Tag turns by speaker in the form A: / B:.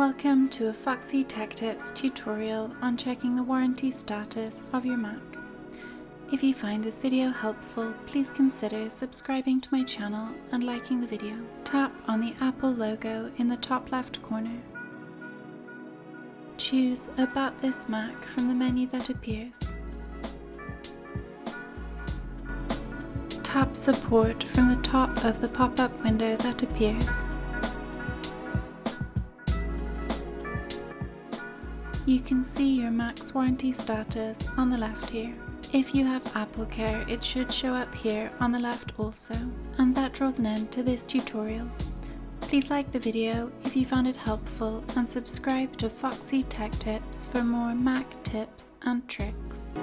A: Welcome to a Foxy Tech Tips tutorial on checking the warranty status of your Mac. If you find this video helpful, please consider subscribing to my channel and liking the video. Tap on the Apple logo in the top left corner. Choose About This Mac from the menu that appears. Tap Support from the top of the pop-up window that appears. You can see your Mac's warranty status on the left here. If you have Apple Care, it should show up here on the left also. And that draws an end to this tutorial. Please like the video if you found it helpful and subscribe to Foxy Tech Tips for more Mac tips and tricks.